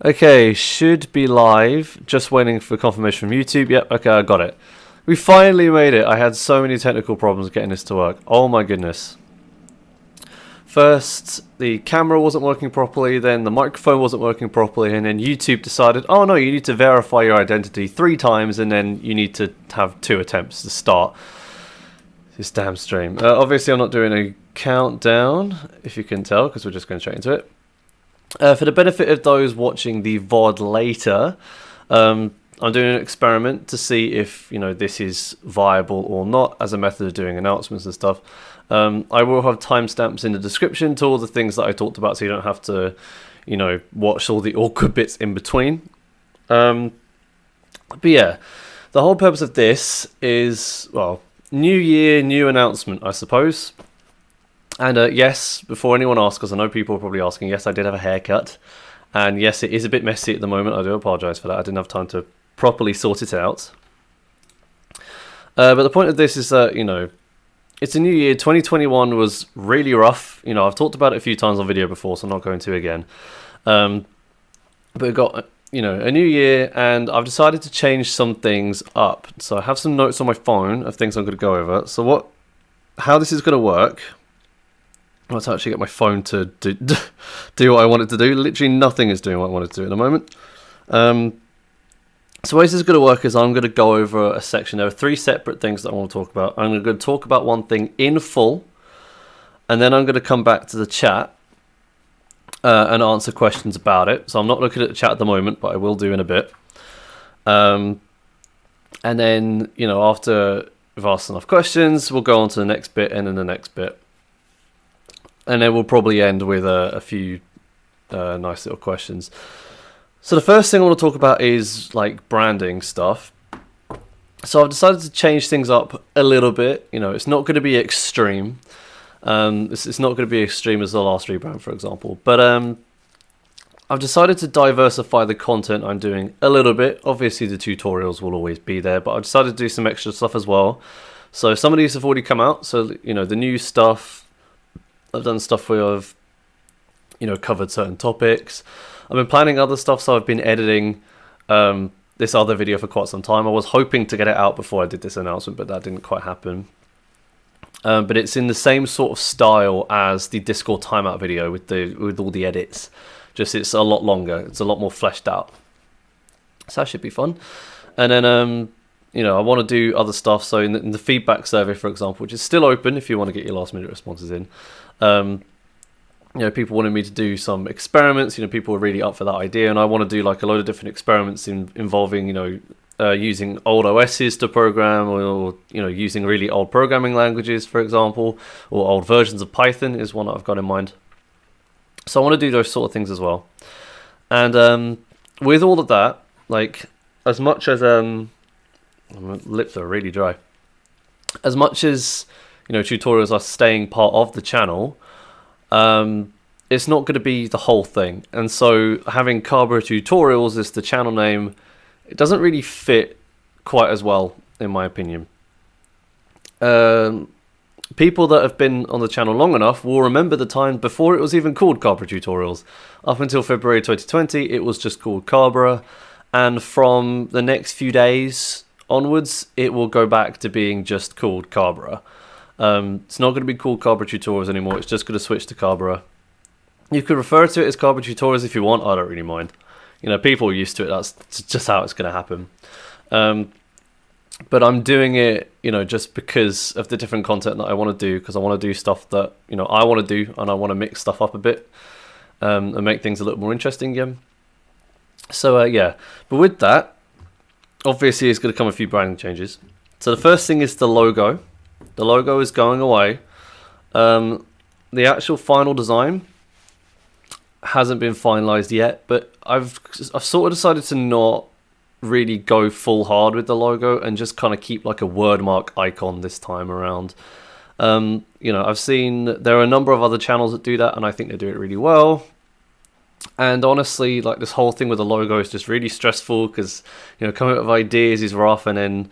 Okay, should be live. Just waiting for confirmation from YouTube. Yep, okay, I got it. We finally made it. I had so many technical problems getting this to work. Oh my goodness. First, the camera wasn't working properly, then the microphone wasn't working properly, and then YouTube decided, oh no, you need to verify your identity 3 times, and then you need to have 2 attempts to start this damn stream. Obviously, I'm not doing a countdown, if you can tell, because we're just going straight into it. For the benefit of those watching the VOD later, I'm doing an experiment to see if this is viable or not as a method of doing announcements and stuff. I will have timestamps in the description to all the things that I talked about, so you don't have to, watch all the awkward bits in between. But yeah, the whole purpose of this is, well, new year, new announcement, I suppose. And yes, before anyone asks, because I know people are probably asking, yes, I did have a haircut. And yes, it is a bit messy at the moment. I do apologise for that. I didn't have time to properly sort it out. But the point of this is that, it's a new year. 2021 was really rough. I've talked about it a few times on video before, so I'm not going to again. But we've got, a new year, and I've decided to change some things up. So I have some notes on my phone of things I'm going to go over. So how this is going to work. I want to actually get my phone to do what I want it to do. Literally nothing is doing what I want it to do at the moment. So the way this is going to work is I'm going to go over a section. There are 3 separate things that I want to talk about. I'm going to talk about one thing in full, and then I'm going to come back to the chat and answer questions about it. So I'm not looking at the chat at the moment, but I will do in a bit. And then, after we've asked enough questions, we'll go on to the next bit and then the next bit. And then we'll probably end with a few nice little questions. So the first thing I want to talk about is like branding stuff. So I've decided to change things up a little bit. It's not going to be extreme. It's not going to be extreme as the last rebrand, for example. But I've decided to diversify the content I'm doing a little bit. Obviously, the tutorials will always be there, but I've decided to do some extra stuff as well. So some of these have already come out. So, the new stuff. I've done stuff where I've, covered certain topics. I've been planning other stuff, so I've been editing this other video for quite some time. I was hoping to get it out before I did this announcement, but that didn't quite happen. But it's in the same sort of style as the Discord timeout video with all the edits. Just it's a lot longer. It's a lot more fleshed out. So that should be fun. And then I want to do other stuff. So in the feedback survey, for example, which is still open if you want to get your last minute responses in. People wanted me to do some experiments. People were really up for that idea, and I want to do like a load of different experiments involving, using old OSs to program, or using really old programming languages, for example, or old versions of Python is one that I've got in mind. So I want to do those sort of things as well. And with all of that, like as much as my lips are really dry. As much as tutorials are staying part of the channel, it's not going to be the whole thing. And so having Carberra tutorials as the channel name, it doesn't really fit quite as well, in my opinion. People that have been on the channel long enough will remember the time before it was even called Carberra tutorials. Up until February 2020, it was just called Carberra, and from the next few days onwards, it will go back to being just called Carberra. It's not going to be called Carberra Tutorials anymore. It's just going to switch to Carberra. You could refer to it as Carberra Tutorials if you want. I don't really mind. People are used to it. That's just how it's going to happen. But I'm doing it, just because of the different content that I want to do, because I want to do stuff that, I want to do, and I want to mix stuff up a bit and make things a little more interesting again. So, yeah. But with that, obviously, it's going to come a few branding changes. So the first thing is the logo. The logo is going away. The actual final design hasn't been finalized yet, but I've sort of decided to not really go full hard with the logo and just kind of keep like a wordmark icon this time around. I've seen there are a number of other channels that do that, and I think they do it really well. And honestly, like this whole thing with the logo is just really stressful because, coming up with ideas is rough, and then,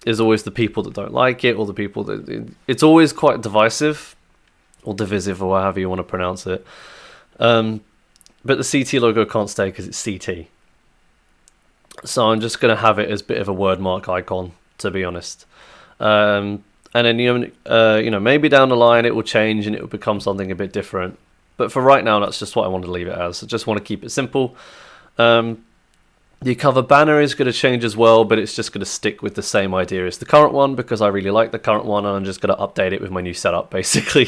there's always the people that don't like it, or the people that it's always quite divisive or divisive, or however you want to pronounce it. but the CT logo can't stay because it's CT. So I'm just going to have it as a bit of a word mark icon, to be honest. And then maybe down the line it will change and it will become something a bit different. But for right now, that's just what I want to leave it as. I just want to keep it simple. The cover banner is going to change as well, but it's just going to stick with the same idea as the current one because I really like the current one, and I'm just going to update it with my new setup, basically.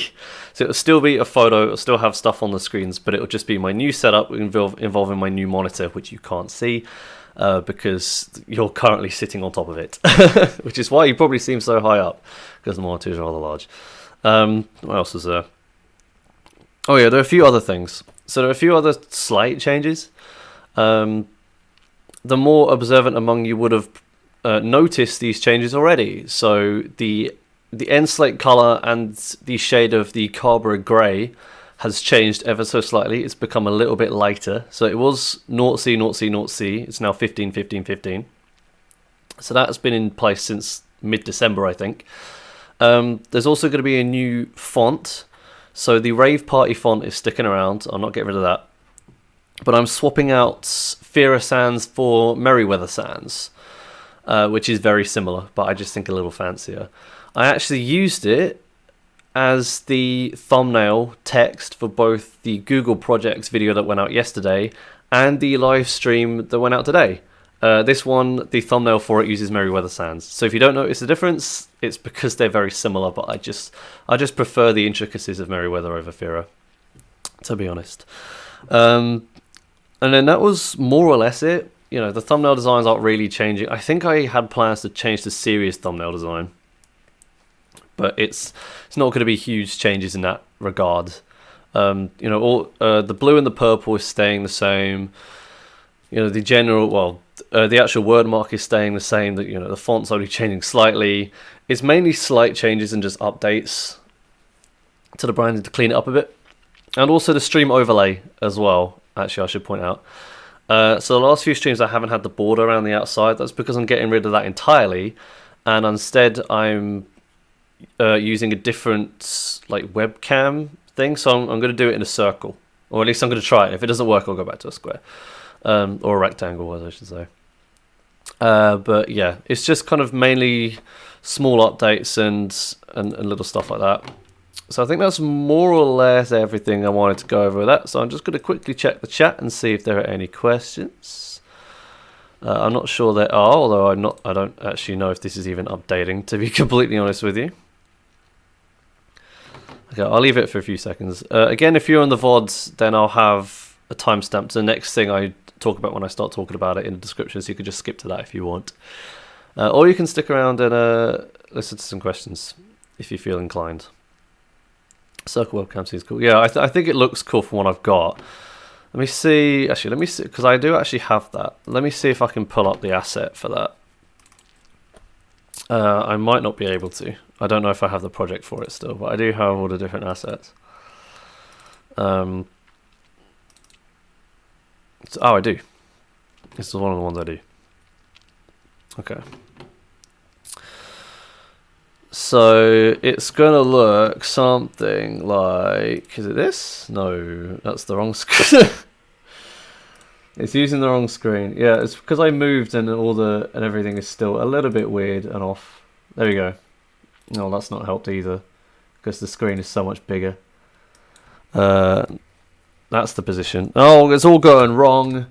So it'll still be a photo, it'll still have stuff on the screens, but it'll just be my new setup involving my new monitor, which you can't see because you're currently sitting on top of it, which is why you probably seem so high up, because the monitor is rather large. What else is there? Oh yeah, there are a few other things. So there are a few other slight changes. The more observant among you would have noticed these changes already. So the end slate color and the shade of the Carberra grey has changed ever so slightly. It's become a little bit lighter. So it was 0C, 0C, 0C. It's now 15, 15, 15. So that's been in place since mid-December, I think. There's also going to be a new font. So the Rave Party font is sticking around. I'm not getting rid of that. But I'm swapping out Fira Sans for Merryweather Sans, which is very similar, but I just think a little fancier. I actually used it as the thumbnail text for both the Google Projects video that went out yesterday and the live stream that went out today. This one, the thumbnail for it uses Merryweather Sans. So if you don't notice the difference, it's because they're very similar, but I just prefer the intricacies of Merryweather over Fira, to be honest. And then that was more or less it. You know, the thumbnail designs aren't really changing. I think I had plans to change the serious thumbnail design, but it's not going to be huge changes in that regard. All the blue and the purple is staying the same. You know, the actual word mark is staying the same. That the font's only changing slightly. It's mainly slight changes and just updates to the branding to clean it up a bit, and also the stream overlay as well. Actually, I should point out. So the last few streams I haven't had the border around the outside. That's because I'm getting rid of that entirely, and instead I'm using a different webcam thing. So I'm going to do it in a circle, or at least I'm going to try it. If it doesn't work, I'll go back to a square or a rectangle, as I should say. But yeah, it's just kind of mainly small updates and little stuff like that. So I think that's more or less everything I wanted to go over with that. So I'm just going to quickly check the chat and see if there are any questions. I'm not sure there are, although I don't actually know if this is even updating, to be completely honest with you. Okay, I'll leave it for a few seconds. Again, if you're on the VODs, then I'll have a timestamp to the next thing I talk about when I start talking about it in the description, so you can just skip to that if you want. Or you can stick around and listen to some questions if you feel inclined. Circle webcam seems cool. Yeah, I think it looks cool from what I've got. Let me see, because I do actually have that. Let me see if I can pull up the asset for that. I might not be able to. I don't know if I have the project for it still, but I do have all the different assets. I do. This is one of the ones I do. Okay. So it's going to look something like... Is it this? No, that's the wrong screen. It's using the wrong screen. Yeah, it's because I moved and everything is still a little bit weird and off. There we go. No, that's not helped either because the screen is so much bigger. That's the position. Oh, it's all going wrong.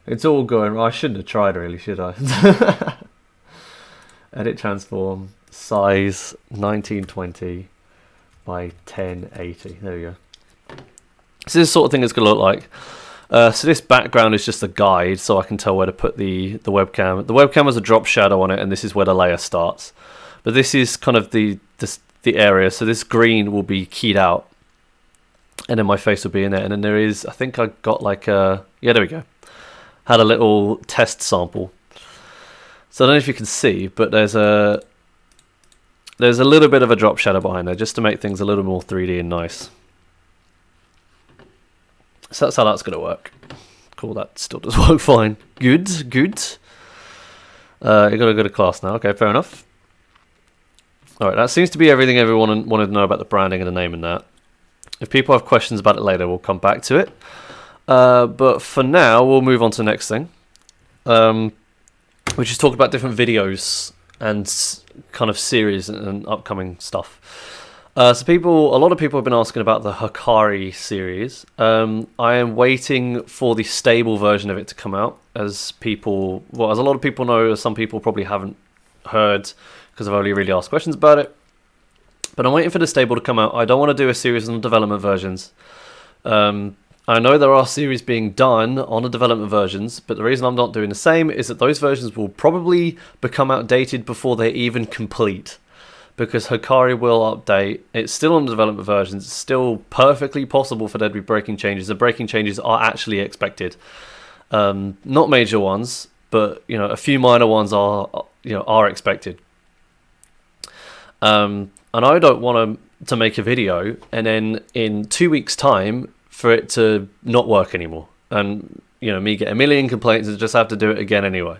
It's all going wrong. I shouldn't have tried really, should I? Edit transform. Size 1920 by 1080. There we go. So this is the sort of thing it's going to look like. So this background is just a guide, so I can tell where to put the webcam. The webcam has a drop shadow on it, and this is where the layer starts. But this is kind of the area. So this green will be keyed out, and then my face will be in there. And then there is, I think I got there we go. Had a little test sample. So I don't know if you can see, but there's a little bit of a drop shadow behind there, just to make things a little more 3D and nice. So that's how that's going to work. Cool, that still does work fine. Good. You got to go to class now. Okay, fair enough. Alright, that seems to be everything everyone wanted to know about the branding and the name and that. If people have questions about it later, we'll come back to it. But for now, we'll move on to the next thing, which is talk about different videos and kind of series and upcoming stuff. So a lot of people have been asking about the Hikari series. I am waiting for the stable version of it to come out, as a lot of people know, as some people probably haven't heard because I've only really asked questions about it. But I'm waiting for the stable to come out. I don't want to do a series on development versions. I know there are series being done on the development versions, but the reason I'm not doing the same is that those versions will probably become outdated before they're even complete. Because Hikari will update. It's still on the development versions. It's still perfectly possible for there to be breaking changes. The breaking changes are actually expected. Not major ones, but a few minor ones are expected. And I don't want to make a video and then in 2 weeks' time for it to not work anymore, and me get a million complaints and just have to do it again anyway.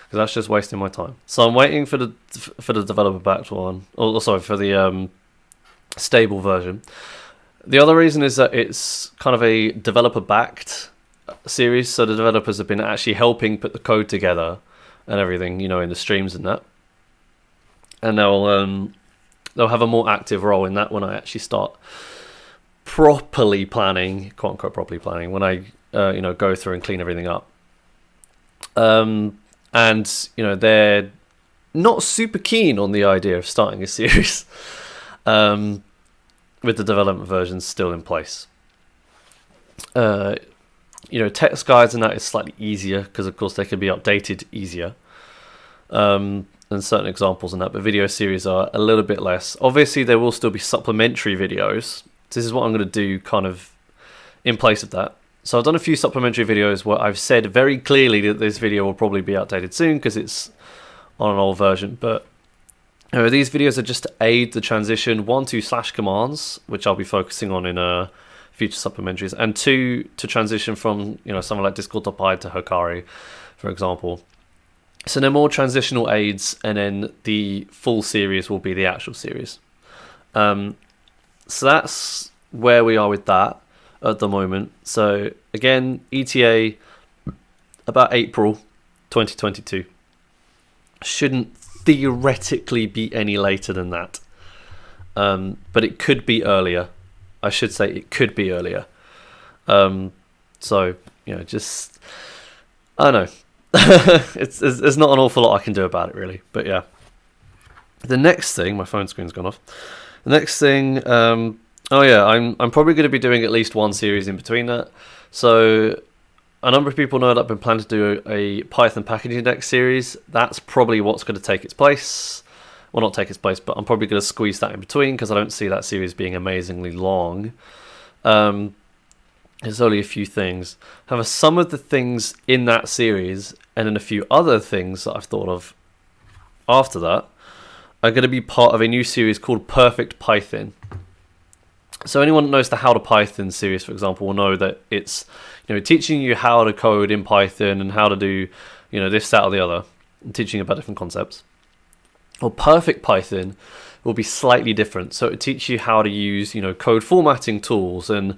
Because that's just wasting my time. So I'm waiting for the developer backed one, for the stable version. The other reason is that it's kind of a developer backed series, so the developers have been actually helping put the code together and everything, in the streams and that. And they'll have a more active role in that when I actually start properly planning, quote unquote properly planning, when I go through and clean everything up. And, they're not super keen on the idea of starting a series with the development versions still in place. Text guides and that is slightly easier because, of course, they can be updated easier than certain examples and that, but video series are a little bit less. Obviously, there will still be supplementary videos. This is what I'm going to do kind of in place of that. So I've done a few supplementary videos where I've said very clearly that this video will probably be outdated soon because it's on an old version. But these videos are just to aid the transition, 1 to /commands, which I'll be focusing on in future supplementaries, and 2 to transition from something like Discord.py to Hikari, for example. So they're more transitional aids, and then the full series will be the actual series. So that's where we are with that at the moment. So again, ETA about April 2022. Shouldn't theoretically be any later than that, but it could be earlier. I should say it could be earlier. So just I don't know. There's not an awful lot I can do about it really, but yeah. The next thing, my phone screen's gone off. The next thing, I'm probably going to be doing at least one series in between that. So a number of people know that I've been planning to do a Python package index series. That's probably what's going to take its place. Well, not take its place, but I'm probably going to squeeze that in between because I don't see that series being amazingly long. There's only a few things. However, some of the things in that series and then a few other things that I've thought of after that are going to be part of a new series called Perfect Python. So anyone that knows the How to Python series, for example, will know that it's teaching you how to code in Python and how to do this, that, or the other, and teaching you about different concepts. Well, Perfect Python will be slightly different. So it teaches you how to use code formatting tools and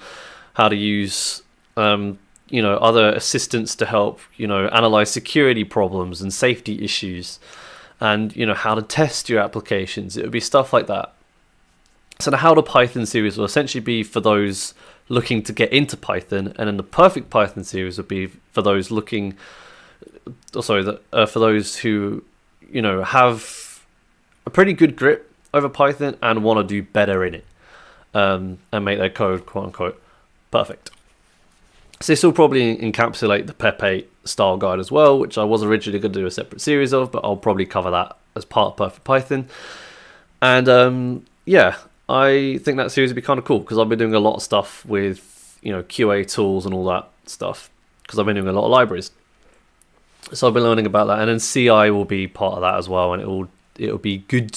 how to use other assistants to help analyze security problems and safety issues, and how to test your applications. It would be stuff like that. So the How to Python series will essentially be for those looking to get into Python, and then the Perfect Python series would be for those for those who have a pretty good grip over Python and want to do better in it, and make their code quote unquote perfect. So this will probably encapsulate the PEP 8 style guide as well, which I was originally going to do a separate series of, but I'll probably cover that as part of Perfect Python. And I think that series would be kind of cool because I've been doing a lot of stuff with QA tools and all that stuff because I've been doing a lot of libraries. So I've been learning about that, and then CI will be part of that as well, and it'll be good.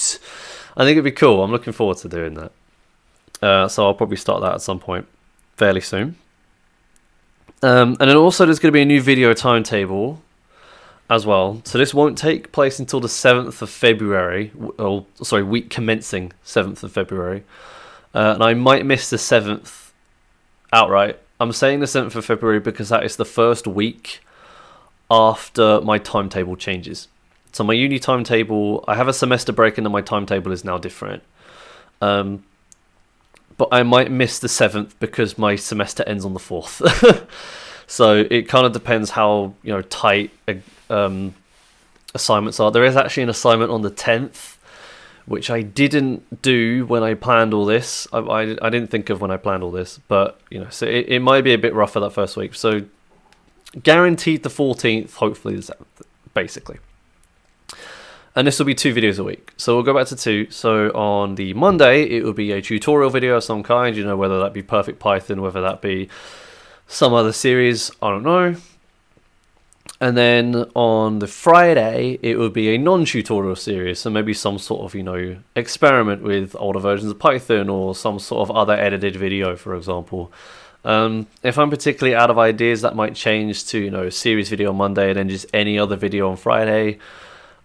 I think it'd be cool. I'm looking forward to doing that. So I'll probably start that at some point fairly soon. And then also there's going to be a new video timetable as well. So this won't take place until the 7th of February. Week commencing 7th of February. And I might miss the 7th outright I'm saying the 7th of February because that is the first week after my timetable changes. So my uni timetable, I have a semester break and then my timetable is now different. But I might miss the 7th because my semester ends on the 4th. So it kind of depends how tight assignments are. There is actually an assignment on the 10th, which I didn't do when I planned all this. I didn't think of when I planned all this, but so it might be a bit rough for that first week. So guaranteed the 14th, hopefully the 7th, basically. And this will be 2 videos a week. So we'll go back to 2. So on the Monday, it will be a tutorial video of some kind, whether that be Perfect Python, whether that be some other series, I don't know. And then on the Friday, it will be a non-tutorial series. So maybe some sort of, experiment with older versions of Python or some sort of other edited video, for example. If I'm particularly out of ideas, that might change to, a series video on Monday and then just any other video on Friday.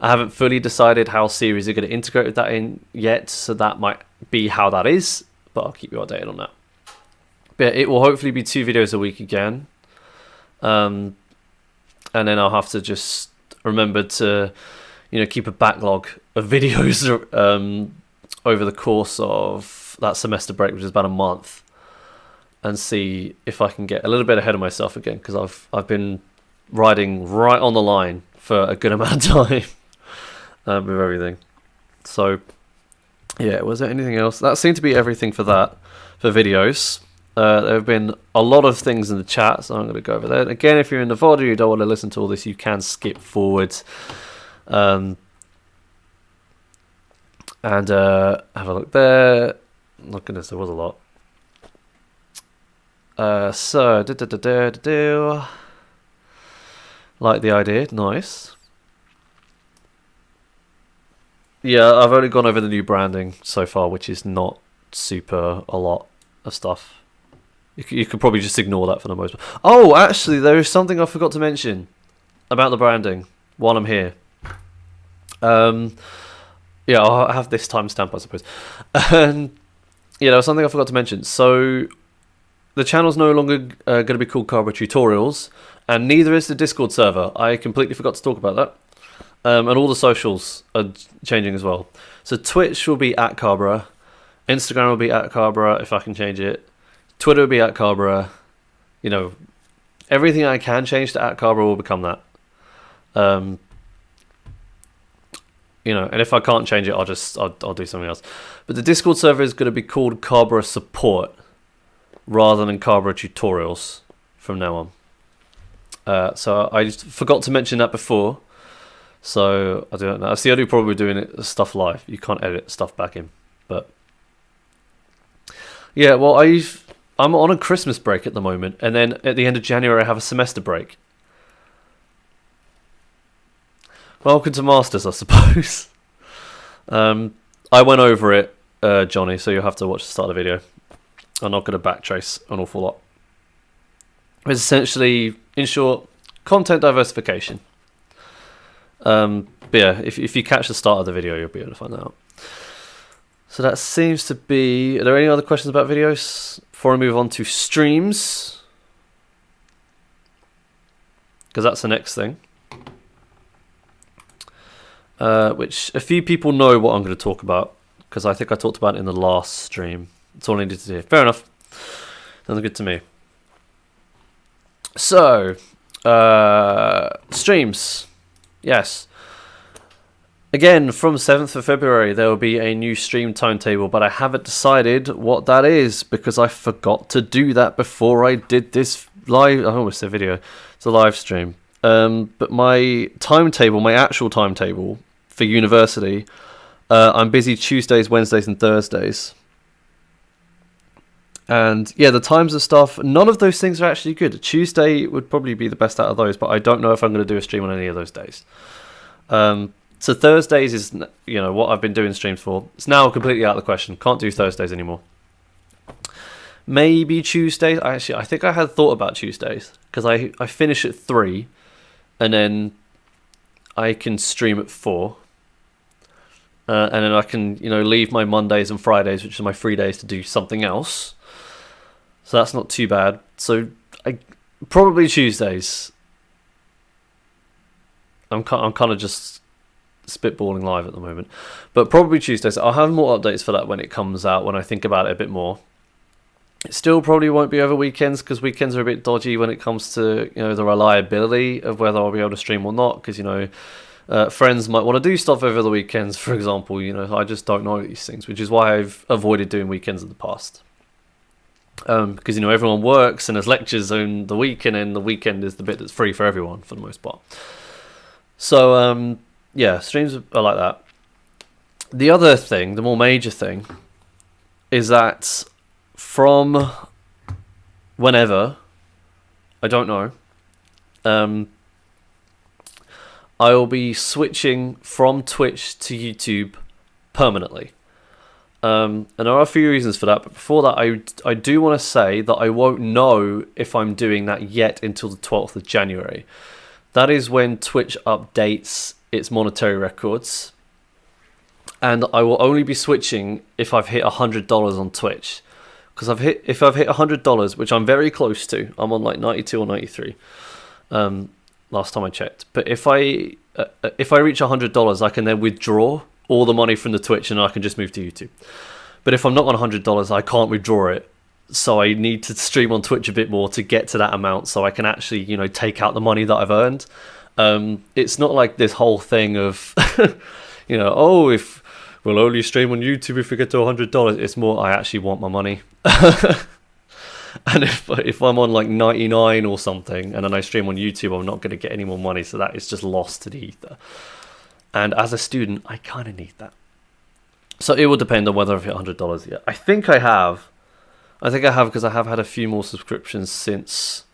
I haven't fully decided how series are going to integrate that in yet, so that might be how that is, but I'll keep you updated on that. But it will hopefully be 2 videos a week again. And then I'll have to just remember to, keep a backlog of videos over the course of that semester break, which is about a month, and see if I can get a little bit ahead of myself again, because I've been riding right on the line for a good amount of time. With everything. So yeah, was there anything else? That seemed to be everything for that, for videos. There have been a lot of things in the chat, so I'm going to go over there. Again, if you're in the VOD or you don't want to listen to all this, you can skip forward and have a look there. Oh goodness, there was a lot. Like the idea, nice. Yeah, I've only gone over the new branding so far, which is not super a lot of stuff. You could probably just ignore that for the most part. Oh, actually, there is something I forgot to mention about the branding while I'm here. Yeah, I'll have this timestamp, I suppose. And there was something I forgot to mention. So the channel's no longer going to be called Carberra Tutorials, and neither is the Discord server. I completely forgot to talk about that. And all the socials are changing as well. So Twitch will be at Carberra. Instagram will be at Carberra if I can change it. Twitter will be at Carberra. Everything I can change to at Carberra will become that. And if I can't change it, I'll do something else. But the Discord server is going to be called Carberra Support rather than Carberra Tutorials from now on. So I just forgot to mention that before. So I don't know. That's the only problem with doing stuff live. You can't edit stuff back in. But yeah, well, I'm on a Christmas break at the moment, and then at the end of January I have a semester break. Welcome to Masters, I suppose. I went over it, Johnny, so you'll have to watch the start of the video. I'm not going to backtrace an awful lot. It's essentially, in short, content diversification. But yeah, if you catch the start of the video, you'll be able to find that out. So that seems to be... Are there any other questions about videos before I move on to streams? Because that's the next thing. Which a few people know what I'm going to talk about, because I think I talked about it in the last stream. That's all I needed to do. Fair enough. Sounds good to me. So, streams. Yes. Again, from 7th of February, there will be a new stream timetable, but I haven't decided what that is because I forgot to do that before I did this live. I almost said video. It's a live stream. But my timetable, my actual timetable for university, I'm busy Tuesdays, Wednesdays, and Thursdays. And yeah, the times of stuff, none of those things are actually good. Tuesday would probably be the best out of those, but I don't know if I'm going to do a stream on any of those days. So Thursdays is, what I've been doing streams for. It's now completely out of the question. Can't do Thursdays anymore. Maybe Tuesdays. Actually, I think I had thought about Tuesdays because I finish at 3 and then I can stream at 4. And then I can, leave my Mondays and Fridays, which are my free days, to do something else. So that's not too bad. So probably Tuesdays. I'm kind of just spitballing live at the moment, but probably Tuesdays. I'll have more updates for that when it comes out, when I think about it a bit more. It still probably won't be over weekends, because weekends are a bit dodgy when it comes to, you know, the reliability of whether I'll be able to stream or not, because, you know, friends might want to do stuff over the weekends, for example. You know, I just don't know these things, which is why I've avoided doing weekends in the past. Because, you know, everyone works and there's lectures on the week, and then the weekend is the bit that's free for everyone for the most part. So, yeah, streams are like that. The other thing, the more major thing, is that from whenever, I don't know, I will be switching from Twitch to YouTube permanently. And there are a few reasons for that, but before that, I do want to say that I won't know if I'm doing that yet until the 12th of January. That is when Twitch updates its monetary records, and I will only be switching if I've hit $100 on Twitch. Because if I've hit $100, which I'm very close to, I'm on like 92 or 93. Last time I checked. But if I reach $100, I can then withdraw all the money from the Twitch, and I can just move to YouTube. But if I'm not on $100, I can't withdraw it. So I need to stream on Twitch a bit more to get to that amount, so I can actually, you know, take out the money that I've earned. It's not like this whole thing of, you know, oh, if we'll only stream on YouTube if we get to $100. It's more, I actually want my money. And if I'm on like 99 or something, and then I stream on YouTube, I'm not going to get any more money, so that is just lost to the ether. And as a student, I kind of need that. So it will depend on whether I've hit $100 yet. I think I have, because I have had a few more subscriptions since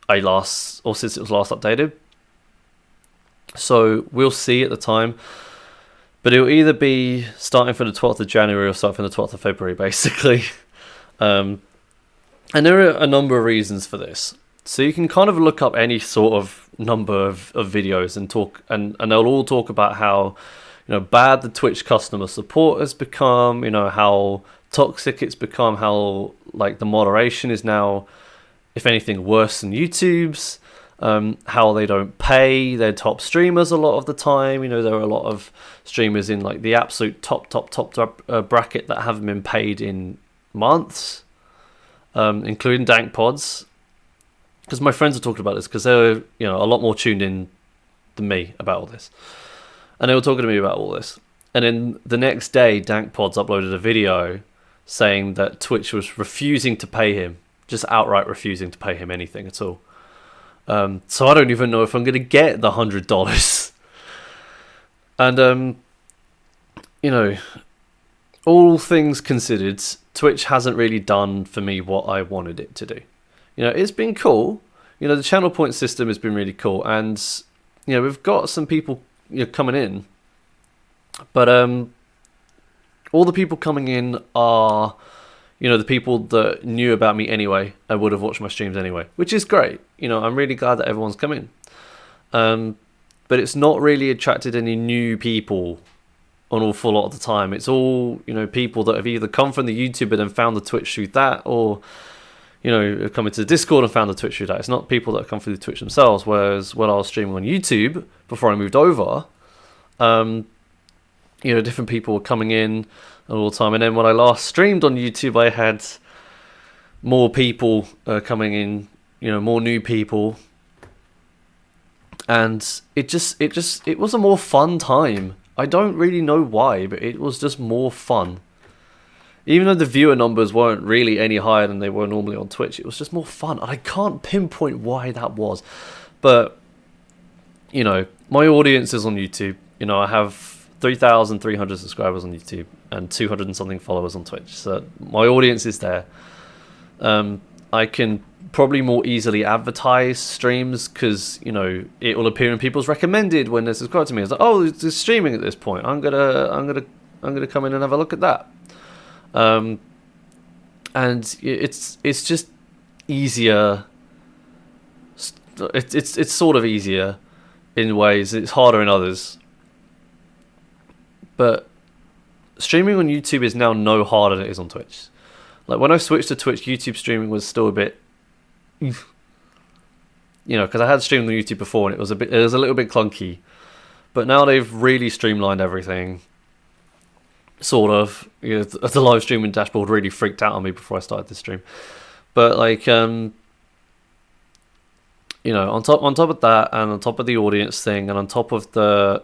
since it was last updated. So we'll see at the time. But it'll either be starting from the 12th of January or starting from the 12th of February, basically. And there are a number of reasons for this. So you can kind of look up any sort of number of videos and talk, and they'll all talk about how, you know, bad the Twitch customer support has become, you know, how toxic it's become, how like the moderation is now, if anything, worse than YouTube's, how they don't pay their top streamers a lot of the time. You know, there are a lot of streamers in like the absolute top bracket that haven't been paid in months, including Dank Pods. Because my friends are talking about this, because they're, you know, a lot more tuned in than me about all this. And they were talking to me about all this. And then the next day, Dank Pods uploaded a video saying that Twitch was refusing to pay him, just outright refusing to pay him anything at all. So I don't even know if I'm going to get the $100. And, you know, all things considered, Twitch hasn't really done for me what I wanted it to do. You know, it's been cool. You know, the channel point system has been really cool. And, you know, we've got some people, you know, coming in. But all the people coming in are, you know, the people that knew about me anyway and would have watched my streams anyway, which is great. You know, I'm really glad that everyone's come in. But it's not really attracted any new people an awful lot of the time. It's all, you know, people that have either come from the YouTube and then found the Twitch through that, or, you know, have come into the Discord and found the Twitch through that. It's not people that have come through the Twitch themselves. Whereas when I was streaming on YouTube before I moved over, you know, different people were coming in all the time. And then when I last streamed on YouTube, I had more people coming in, you know, more new people. And it was a more fun time. I don't really know why, but it was just more fun. Even though the viewer numbers weren't really any higher than they were normally on Twitch, it was just more fun. And I can't pinpoint why that was. But, you know, my audience is on YouTube. You know, I have 3,300 subscribers on YouTube and 200 and something followers on Twitch. So my audience is there. I can probably more easily advertise streams because, you know, it will appear in people's recommended when they're subscribed to me. It's like, oh, it's streaming at this point. I'm gonna come in and have a look at that. And it's just easier. It's sort of easier in ways. It's harder in others. But streaming on YouTube is now no harder than it is on Twitch. Like when I switched to Twitch, YouTube streaming was still a bit, because I had streamed on YouTube before and it was a little bit clunky. But now they've really streamlined everything. Sort of. The live streaming dashboard really freaked out on me before I started this stream. But like, on top of that, and on top of the audience thing, and on top of the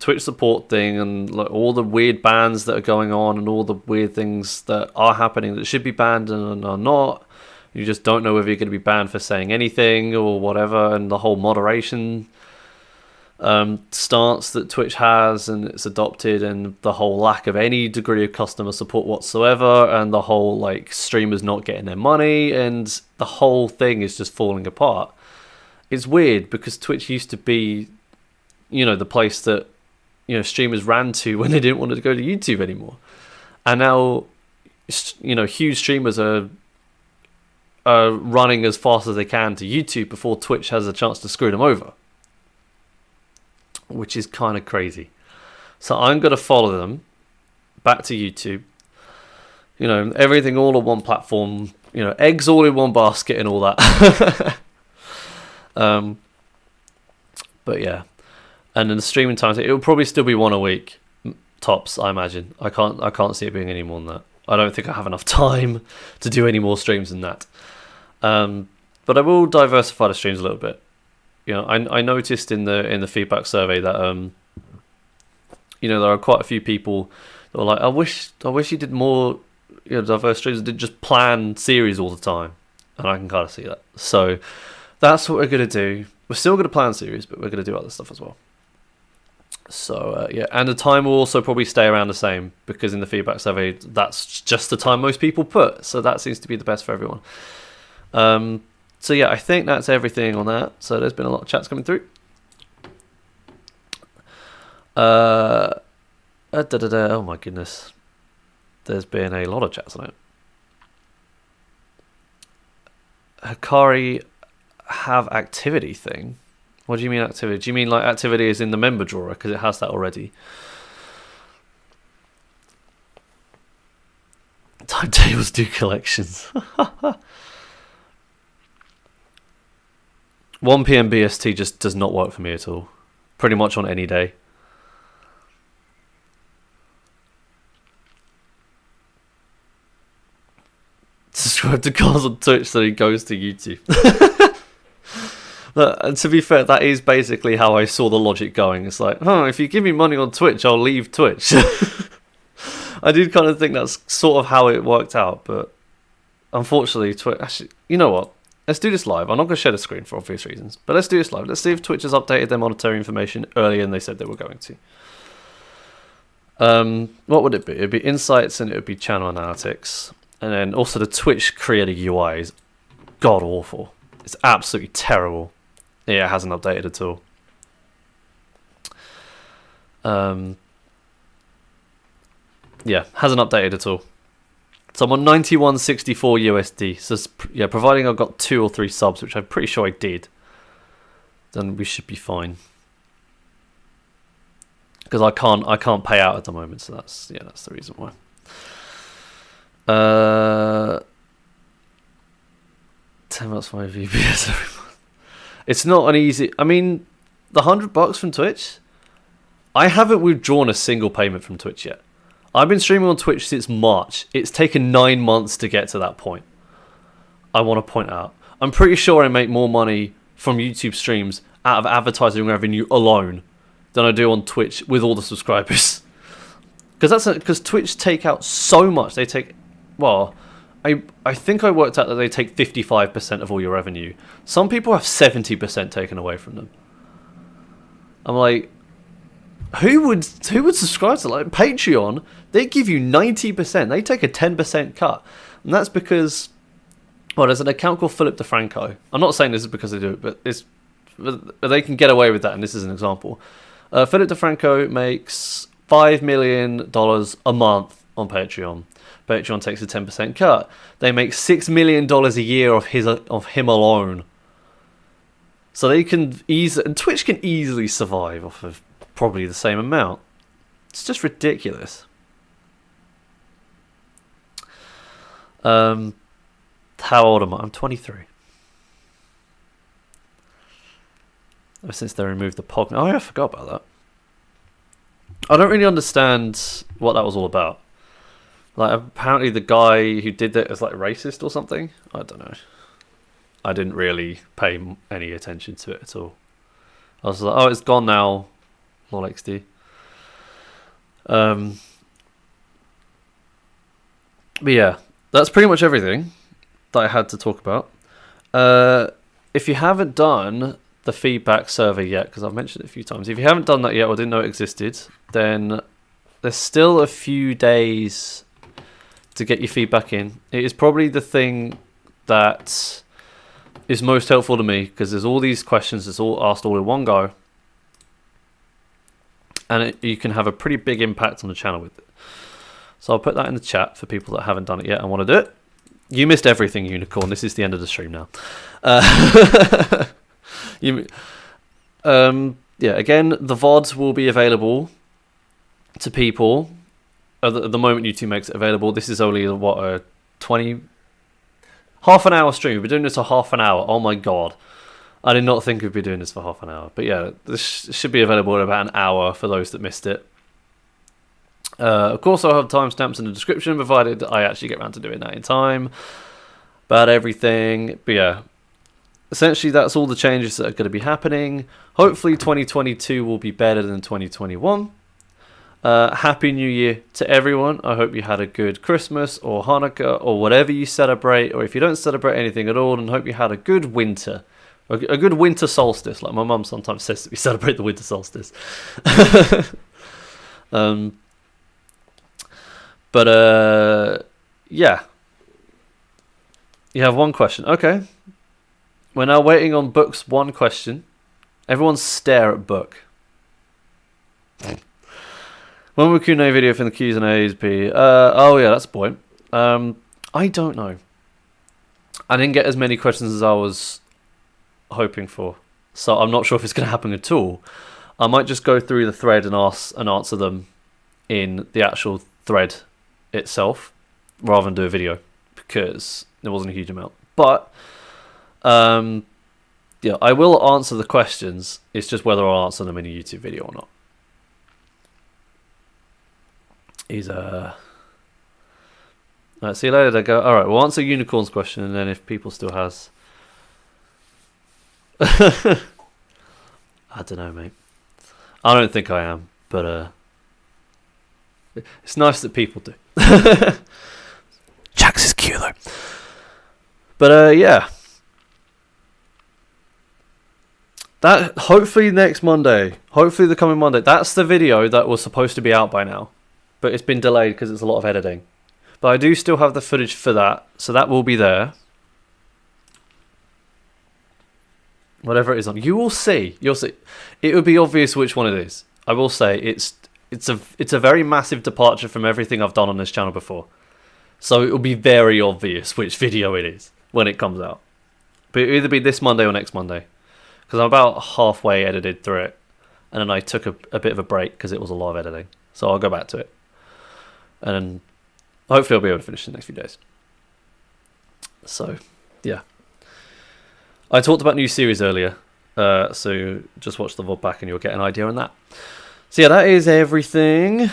Twitch support thing, and like all the weird bans that are going on, and all the weird things that are happening that should be banned and are not. You just don't know whether you're going to be banned for saying anything or whatever, and the whole moderation stance that Twitch has and it's adopted, and the whole lack of any degree of customer support whatsoever, and the whole like streamers not getting their money, and the whole thing is just falling apart. It's weird because Twitch used to be, the place that streamers ran to when they didn't want to go to YouTube anymore, and now huge streamers are running as fast as they can to YouTube before Twitch has a chance to screw them over, which is kind of crazy. So I'm going to follow them back to YouTube. Everything all on one platform, eggs all in one basket and all that. But yeah. And then the streaming times, it will probably still be one a week tops, I imagine. I can't see it being any more than that. I don't think I have enough time to do any more streams than that. But I will diversify the streams a little bit. I noticed in the feedback survey that there are quite a few people that were like, I wish you did more diverse streams and did just plan series all the time, and I can kind of see that. So that's what we're gonna do. We're still gonna plan series, but we're gonna do other stuff as well. So yeah, and the time will also probably stay around the same because in the feedback survey that's just the time most people put, so that seems to be the best for everyone. So yeah, I think that's everything on that. So there's been a lot of chats coming through. Oh my goodness. There's been a lot of chats on it. Hikari have activity thing. What do you mean activity? Do you mean like activity is in the member drawer? Because it has that already. Timetables do collections. 1 PM BST just does not work for me at all. Pretty much on any day. Subscribe to Cars on Twitch so he goes to YouTube. And to be fair, that is basically how I saw the logic going. It's like, if you give me money on Twitch, I'll leave Twitch. I did kind of think that's sort of how it worked out, but unfortunately, Twitch. Actually, you know what? Let's do this live. I'm not going to share the screen for obvious reasons, but let's do this live. Let's see if Twitch has updated their monetary information earlier than they said they were going to. What would it be? It would be insights and it would be channel analytics. And then also the Twitch creator UI is god awful. It's absolutely terrible. Yeah, it hasn't updated at all. Yeah, hasn't updated at all. So I'm on 91.64 USD. So yeah, providing I've got 2 or 3 subs, which I'm pretty sure I did, then we should be fine. Because I can't pay out at the moment, so that's the reason why. 10 months 5 VPS every month. It's not an easy. I mean, the $100 from Twitch. I haven't withdrawn a single payment from Twitch yet. I've been streaming on Twitch since March. It's taken 9 months to get to that point. I want to point out. I'm pretty sure I make more money from YouTube streams out of advertising revenue alone than I do on Twitch with all the subscribers. Because Twitch take out so much. They take, well, I think I worked out that they take 55% of all your revenue. Some people have 70% taken away from them. I'm like, who would subscribe to like Patreon? They give you 90%. They take a 10% cut, and that's because, well, there's an account called Philip DeFranco. I'm not saying this is because they do it, but they can get away with that, and this is an example. Philip DeFranco makes $5 million a month on Patreon. Patreon takes a 10% cut. They make $6 million a year of him alone. So they can and Twitch can easily survive off of probably the same amount. It's just ridiculous. How old am I? I'm 23. Ever since they removed the pog. Oh yeah, I forgot about that. I don't really understand what that was all about. Like, apparently the guy who did it was like racist or something. I don't know. I didn't really pay any attention to it at all. I was like, oh, it's gone now. Lol XD. But yeah, that's pretty much everything that I had to talk about. If you haven't done the feedback survey yet, because I've mentioned it a few times, if you haven't done that yet or didn't know it existed, then there's still a few days to get your feedback in. It is probably the thing that is most helpful to me, because there's all these questions that's all asked all in one go, and you can have a pretty big impact on the channel with it. So I'll put that in the chat for people that haven't done it yet and want to do it. You missed everything, Unicorn. This is the end of the stream now. Yeah, again, the VODs will be available to people at the moment YouTube makes it available. This is only, what, half an hour stream. We've been doing this for half an hour. Oh my god. I did not think we'd be doing this for half an hour. But yeah, this should be available in about an hour for those that missed it. Of course, I'll have timestamps in the description, provided I actually get around to doing that in time. About everything. But yeah, essentially that's all the changes that are going to be happening. Hopefully 2022 will be better than 2021. Happy New Year to everyone. I hope you had a good Christmas or Hanukkah or whatever you celebrate, or if you don't celebrate anything at all, and hope you had a good winter. A good winter solstice, like my mum sometimes says that we celebrate the winter solstice. Yeah. You have one question. Okay. We're now waiting on Book's one question. Everyone stare at Book. When will Q&A video for the Q's and A's be? Oh yeah, that's the point. I don't know. I didn't get as many questions as I was hoping for, so I'm not sure if it's going to happen at all. I might just go through the thread and answer them in the actual thread itself, rather than do a video, because there wasn't a huge amount. But yeah, I will answer the questions. It's just whether I'll answer them in a YouTube video or not. Alright, see you later. They go. Alright, we'll answer Unicorn's question, and then if people still has I don't know, mate. I don't think I am, but it's nice that people do. Jax is cute though. But yeah. That hopefully next Monday. Hopefully the coming Monday. That's the video that was supposed to be out by now. But it's been delayed because it's a lot of editing. But I do still have the footage for that, so that will be there. Whatever it is on, you will see. You'll see. It will be obvious which one it is. I will say it's a very massive departure from everything I've done on this channel before. So it will be very obvious which video it is when it comes out. But it'll either be this Monday or next Monday, because I'm about halfway edited through it, and then I took a bit of a break because it was a lot of editing. So I'll go back to it, and then hopefully I'll be able to finish in the next few days. So yeah. I talked about new series earlier, so just watch the VOD back and you'll get an idea on that. So yeah, that is everything.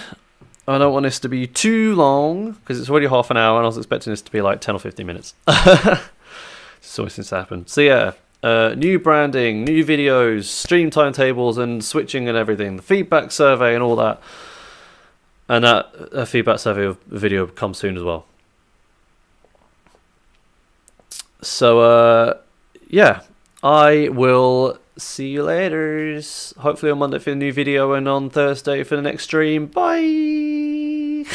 I don't want this to be too long, because it's already half an hour, and I was expecting this to be like 10 or 15 minutes. It's always since happened. So yeah, new branding, new videos, stream timetables and switching and everything, the feedback survey and all that. And that feedback survey video will come soon as well. So yeah, I will see you later. Hopefully on Monday for the new video, and on Thursday for the next stream. Bye.